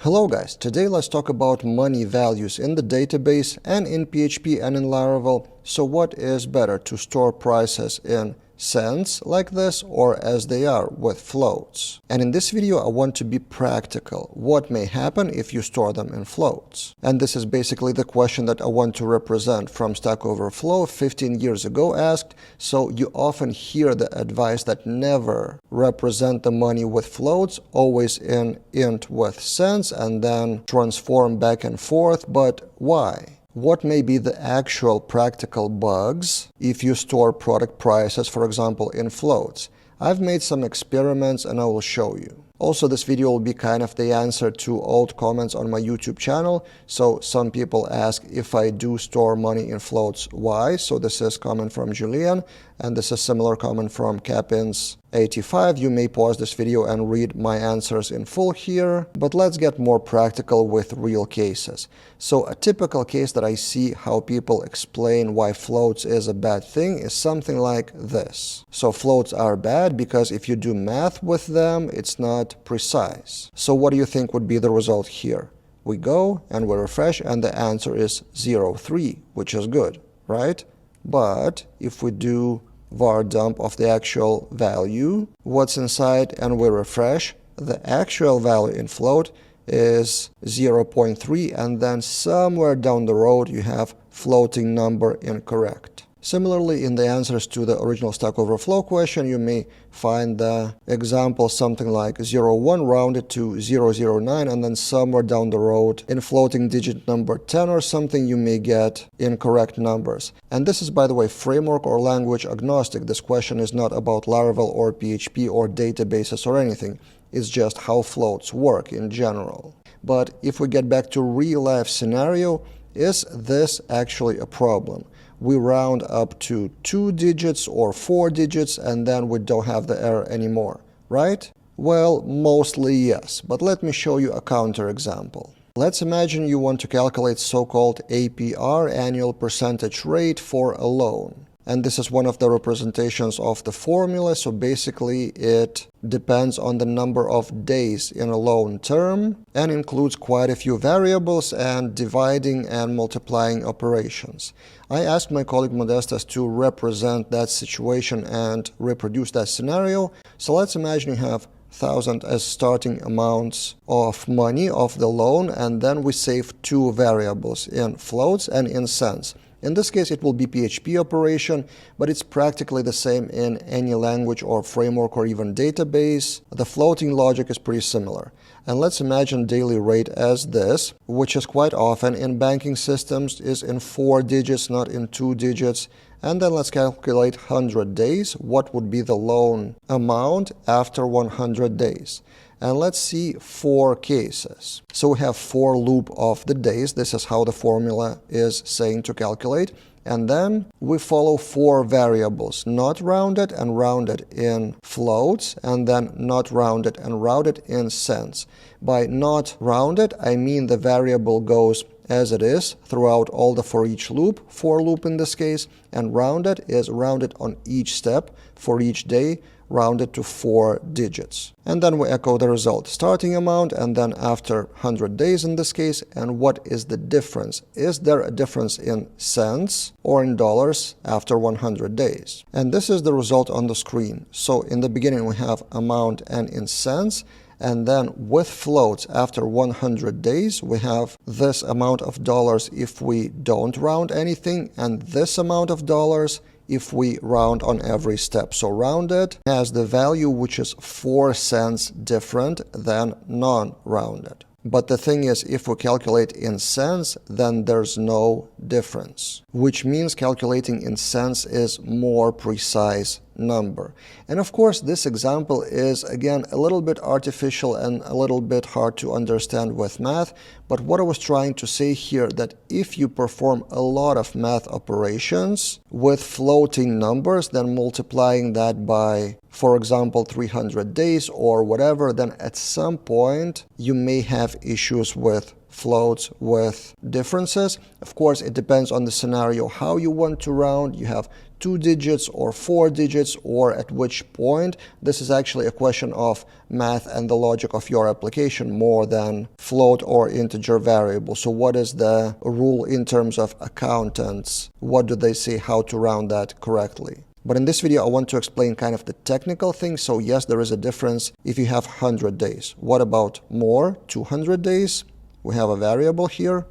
Hello guys, today let's talk about money values in the database and in PHP and in Laravel. So what is better, to store prices in cents like this or as they are with floats? And in this video I want to be practical. What may happen if you store them in floats? And this is basically the question that I want to represent from Stack Overflow 15 years ago asked. So you often hear the advice that never represent the money with floats, always in int with cents and then transform back and forth. But why? What may be the actual practical bugs if you store product prices, for example, in floats? I've made some experiments and I will show you. Also, this video will be kind of the answer to old comments on my YouTube channel. So some people ask if I do store money in floats, why? So this is comment from Julian, and this is similar comment from Capins85. You may pause this video and read my answers in full here, but let's get more practical with real cases. So a typical case that I see how people explain why floats is a bad thing is something like this. So floats are bad because if you do math with them, it's not precise. So what do you think would be the result here? We go and we refresh and the answer is 0.3, which is good, right? But if we do var dump of the actual value, what's inside, and we refresh, the actual value in float is 0.3, and then somewhere down the road you have floating number incorrect. Similarly, in the answers to the original Stack Overflow question, you may find the example something like 0.1 rounded to 0.09, and then somewhere down the road in floating digit number 10 or something, you may get incorrect numbers. And this is, by the way, framework or language agnostic. This question is not about Laravel or PHP or databases or anything. It's just how floats work in general. But if we get back to real life scenario, is this actually a problem? We round up to 2 digits or 4 digits and then we don't have the error anymore, right? Well, mostly yes, but let me show you a counterexample. Let's imagine you want to calculate so-called APR, annual percentage rate, for a loan. And this is one of the representations of the formula. So basically it depends on the number of days in a loan term and includes quite a few variables and dividing and multiplying operations. I asked my colleague Modestas to represent that situation and reproduce that scenario. So let's imagine you have 1,000 as starting amounts of money of the loan, and then we save two variables in floats and in cents. In this case, it will be PHP operation, but it's practically the same in any language or framework or even database. The floating logic is pretty similar. And let's imagine daily rate as this, which is quite often in banking systems is in 4 digits, not in 2 digits. And then let's calculate 100 days. What would be the loan amount after 100 days? And let's see 4 cases. So we have for loop of the days. This is how the formula is saying to calculate. And then we follow 4 variables, not rounded and rounded in floats, and then not rounded and rounded in cents. By not rounded, I mean the variable goes as it is throughout all the for each loop, for loop in this case, and rounded is rounded on each step for each day, rounded to 4 digits. And then we echo the result, starting amount, and then after 100 days in this case. And what is the difference? Is there a difference in cents or in dollars after 100 days? And this is the result on the screen. So in the beginning we have amount and in cents, and then with floats after 100 days we have this amount of dollars if we don't round anything, and this amount of dollars if we round on every step. So rounded has the value which is 4 cents different than non-rounded. But the thing is, if we calculate in cents, then there's no difference, which means calculating in cents is more precise number. And of course, this example is, again, a little bit artificial and a little bit hard to understand with math. But what I was trying to say here, that if you perform a lot of math operations with floating numbers, then multiplying that by, for example, 300 days or whatever, then at some point you may have issues with floats with differences. Of course, it depends on the scenario how you want to round. You have 2 digits or 4 digits, or at which point. This is actually a question of math and the logic of your application more than float or integer variable. So what is the rule in terms of accountants? What do they say how to round that correctly? But in this video, I want to explain kind of the technical things. So yes, there is a difference if you have 100 days. What about more? 200 days? We have a variable here.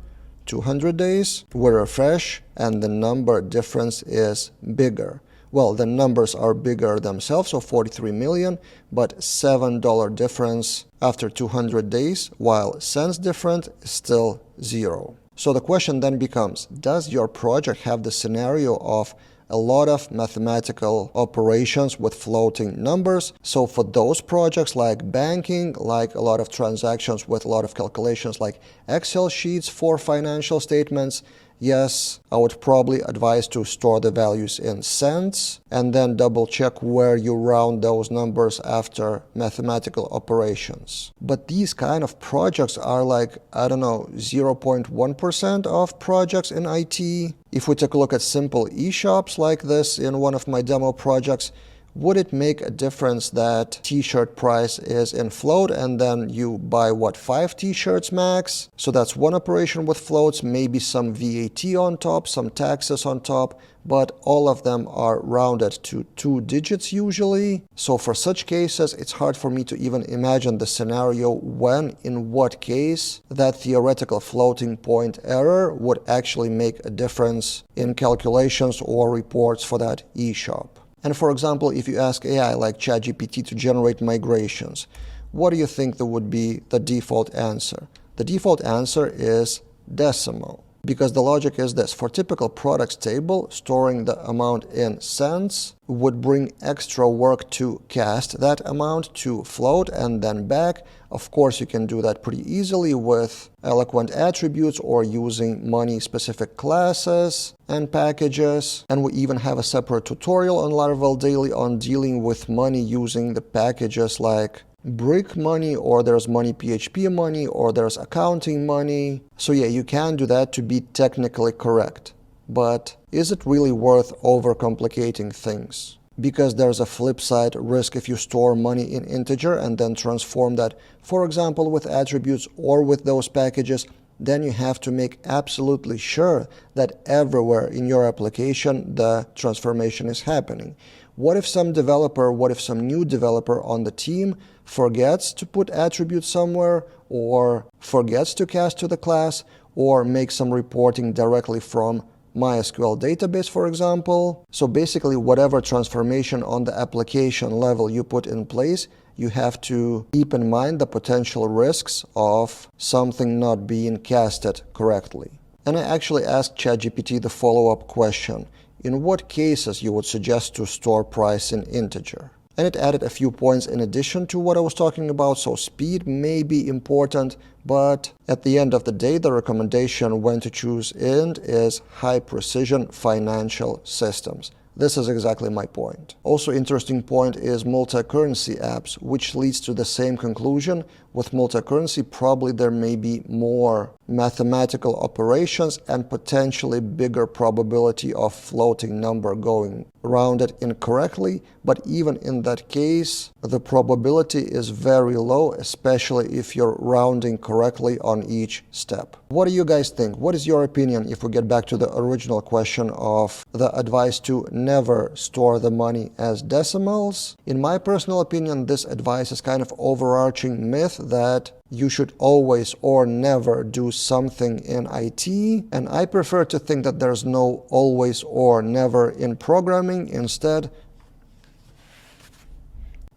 200 days, we refresh, and the number difference is bigger. Well, the numbers are bigger themselves, so 43 million, but $7 difference after 200 days, while cents different is still 0. So the question then becomes, does your project have the scenario of a lot of mathematical operations with floating numbers? So for those projects like banking, like a lot of transactions with a lot of calculations like Excel sheets for financial statements, yes, I would probably advise to store the values in cents and then double check where you round those numbers after mathematical operations. But these kind of projects are like, I don't know, 0.1% of projects in IT. If we take a look at simple e-shops like this in one of my demo projects, would it make a difference that t-shirt price is in float and then you buy, what, 5 t-shirts max? So that's one operation with floats, maybe some VAT on top, some taxes on top, but all of them are rounded to 2 digits usually. So for such cases, it's hard for me to even imagine the scenario when, in what case, that theoretical floating point error would actually make a difference in calculations or reports for that e-shop. And for example, if you ask AI like ChatGPT to generate migrations, what do you think that would be the default answer? The default answer is decimal. Because the logic is this: for typical products table, storing the amount in cents would bring extra work to cast that amount to float and then back. Of course, you can do that pretty easily with eloquent attributes or using money-specific classes and packages. And we even have a separate tutorial on Laravel Daily on dealing with money using the packages like brick money, or there's money PHP money, or there's accounting money. So yeah, you can do that to be technically correct. But is it really worth overcomplicating things? Because there's a flip side risk if you store money in integer and then transform that, for example, with attributes or with those packages, then you have to make absolutely sure that everywhere in your application the transformation is happening. What if some new developer on the team forgets to put attributes somewhere, or forgets to cast to the class, or make some reporting directly from MySQL database, for example? So basically, whatever transformation on the application level you put in place, you have to keep in mind the potential risks of something not being casted correctly. And I actually asked ChatGPT the follow-up question: in what cases you would suggest to store price in integer? And it added a few points in addition to what I was talking about. So speed may be important, but at the end of the day, the recommendation when to choose int is high precision financial systems. This is exactly my point. Also interesting point is multi-currency apps, which leads to the same conclusion. With multi-currency, probably there may be more mathematical operations and potentially bigger probability of floating number going rounded incorrectly. But even in that case, the probability is very low, especially if you're rounding correctly on each step. What do you guys think? What is your opinion if we get back to the original question of the advice to never store the money as decimals? In my personal opinion, this advice is kind of overarching myth that you should always or never do something in IT, and I prefer to think that there's no always or never in programming. Instead,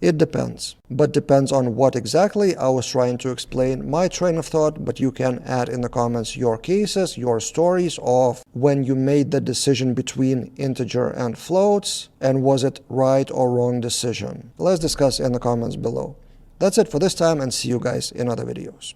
it depends. But depends on what exactly. I was trying to explain my train of thought, but you can add in the comments your cases, your stories of when you made the decision between integer and floats, and was it right or wrong decision. Let's discuss in the comments below. That's it for this time, and see you guys in other videos.